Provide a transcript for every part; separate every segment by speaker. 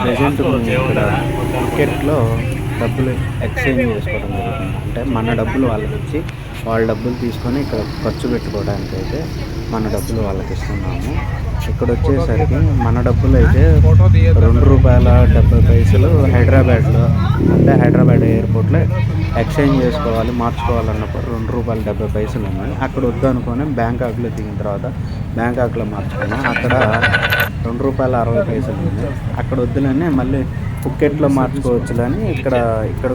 Speaker 1: Present మేము ఇక్కడ ఫుకెట్లో డబ్బులు ఎక్స్చేంజ్ చేసుకోవడం జరుగుతుంది. అంటే మన డబ్బులు వాళ్ళకి ఇచ్చి వాళ్ళ డబ్బులు తీసుకొని ఇక్కడ ఖర్చు పెట్టుకోవడానికి అయితే మన డబ్బులు వాళ్ళకి ఇస్తున్నాము. ఇక్కడ వచ్చేసరికి మన డబ్బులు అయితే ₹2.70 హైదరాబాద్లో, అంటే హైదరాబాద్ ఎయిర్పోర్ట్లో ఎక్స్చేంజ్ చేసుకోవాలి, మార్చుకోవాలన్నప్పుడు ₹2.70 ఉన్నాయి. అక్కడ వద్దు అనుకొని బ్యాంకాక్లో దిగిన తర్వాత బ్యాంకాక్లో మార్చుకున్నాం. అక్కడ ₹2.60 ఉంది. అక్కడ వద్దులని మళ్ళీ ఫుకెట్లో మార్చుకోవచ్చులని ఇక్కడ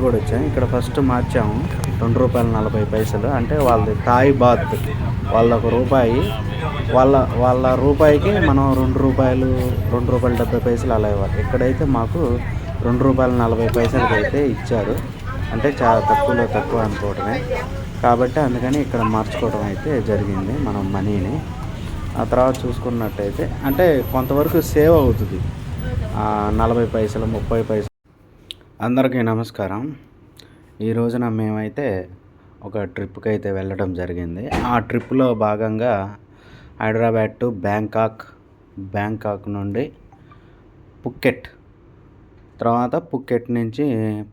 Speaker 1: కూడా వచ్చాము. ఇక్కడ ఫస్ట్ మార్చాము ₹2.40. అంటే వాళ్ళది థాయ్ బాత్, వాళ్ళ ₹1, వాళ్ళ రూపాయికి మనం ₹2.70 అలా ఇవ్వాలి. ఇక్కడైతే మాకు ₹2.40 అయితే ఇచ్చారు. అంటే చాలా తక్కువలో తక్కువ అనుకోవటమే కాబట్టి అందుకని ఇక్కడ మార్చుకోవడం అయితే జరిగింది మనం మనీని. ఆ తర్వాత చూసుకున్నట్టయితే అంటే కొంతవరకు సేవ్ అవుతుంది, 40 పైసలు 30 పైసలు. అందరికీ నమస్కారం. ఈ రోజున మేమైతే ఒక ట్రిప్కి అయితే వెళ్ళడం జరిగింది. ఆ ట్రిప్లో భాగంగా హైదరాబాద్ టు బ్యాంకాక్ నుండి ఫుకెట్, తర్వాత ఫుకెట్ నుంచి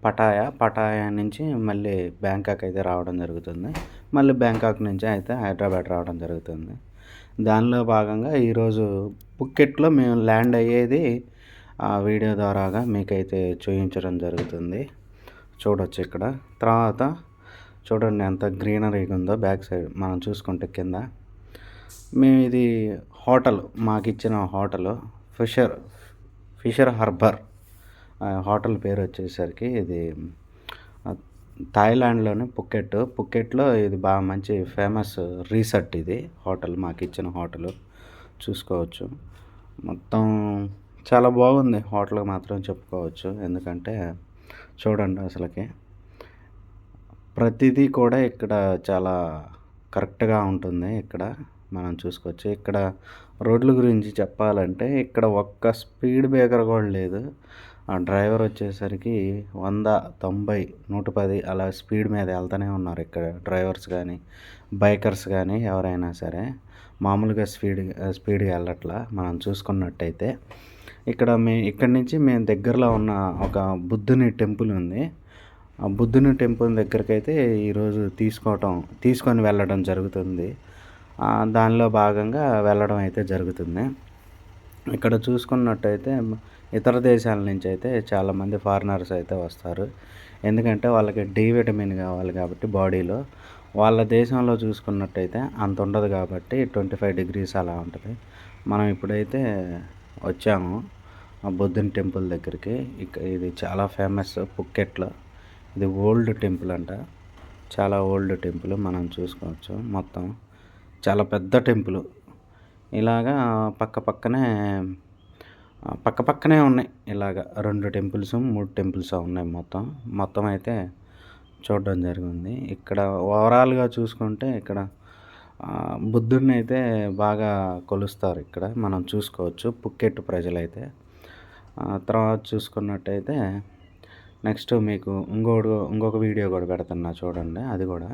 Speaker 1: పటాయా నుంచి మళ్ళీ బ్యాంకాక్ అయితే రావడం జరుగుతుంది. మళ్ళీ బ్యాంకాక్ నుంచి అయితే హైదరాబాద్ రావడం జరుగుతుంది. దానిలో భాగంగా ఈరోజు ఫుకెట్లో మేము ల్యాండ్ అయ్యేది ఆ వీడియో ద్వారాగా మీకైతే చూపించడం జరుగుతుంది. చూడొచ్చు ఇక్కడ. తర్వాత చూడండి ఎంత గ్రీనరీగా ఉందో బ్యాక్ సైడ్ మనం చూసుకుంటే కింద. మేము ఇది హోటల్, మాకు ఇచ్చిన హోటల్ ఫిషర్ హార్బర్ హోటల్ పేరు వచ్చేసరికి ఇది థాయిలాండ్లోని ఫుకెట్లో ఇది బాగా మంచి ఫేమస్ రీసార్ట్. ఇది హోటల్, మాకు ఇచ్చిన హోటల్ చూసుకోవచ్చు. మొత్తం చాలా బాగుంది హోటల్ మాత్రం చెప్పుకోవచ్చు. ఎందుకంటే చూడండి అసలుకి ప్రతిదీ కూడా ఇక్కడ చాలా కరెక్ట్గా ఉంటుంది. ఇక్కడ మనం చూసుకోవచ్చు. ఇక్కడ రోడ్ల గురించి చెప్పాలంటే ఇక్కడ ఒక్క స్పీడ్ బ్రేకర్ కూడా లేదు. ఆ డ్రైవర్ వచ్చేసరికి 100, 90, 110 అలా స్పీడ్ మీద వెళ్తూనే ఉన్నారు. ఇక్కడ డ్రైవర్స్ కానీ బైకర్స్ కానీ ఎవరైనా సరే మామూలుగా స్పీడ్గా వెళ్ళట్లా. మనం చూసుకున్నట్టయితే ఇక్కడి నుంచి మేము దగ్గరలో ఉన్న ఒక బుద్ధుని టెంపుల్ ఉంది. ఆ బుద్ధుని టెంపుల్ దగ్గరికి అయితే ఈరోజు తీసుకొని వెళ్ళడం జరుగుతుంది. దానిలో భాగంగా వెళ్ళడం అయితే జరుగుతుంది. ఇక్కడ చూసుకున్నట్టయితే ఇతర దేశాల నుంచి అయితే చాలామంది ఫారినర్స్ అయితే వస్తారు. ఎందుకంటే వాళ్ళకి డి విటమిన్ కావాలి కాబట్టి బాడీలో. వాళ్ళ దేశంలో చూసుకున్నట్టయితే అంత ఉండదు కాబట్టి 25 degrees అలా ఉంటుంది. మనం ఇప్పుడైతే వచ్చాము ఆ బుద్ధుని టెంపుల్ దగ్గరికి. ఇది చాలా ఫేమస్ ఫుకెట్లో. ఇది ఓల్డ్ టెంపుల్ అంట, చాలా ఓల్డ్ టెంపుల్. మనం చూసుకోవచ్చు మొత్తం చాలా పెద్ద టెంపుల్. ఇలాగా పక్కపక్కనే ఉన్నాయి. ఇలాగ 2 టెంపుల్స్ 3 టెంపుల్స్ ఉన్నాయి. మొత్తం అయితే చూడడం జరిగింది. ఇక్కడ ఓవరాల్గా చూసుకుంటే ఇక్కడ బుద్ధుడిని అయితే బాగా కొలుస్తారు. ఇక్కడ మనం చూసుకోవచ్చు ఫుకెట్ ప్రజలైతే. తర్వాత చూసుకున్నట్టయితే నెక్స్ట్ మీకు ఇంకొక వీడియో కూడా పెడుతున్నా చూడండి. అది కూడా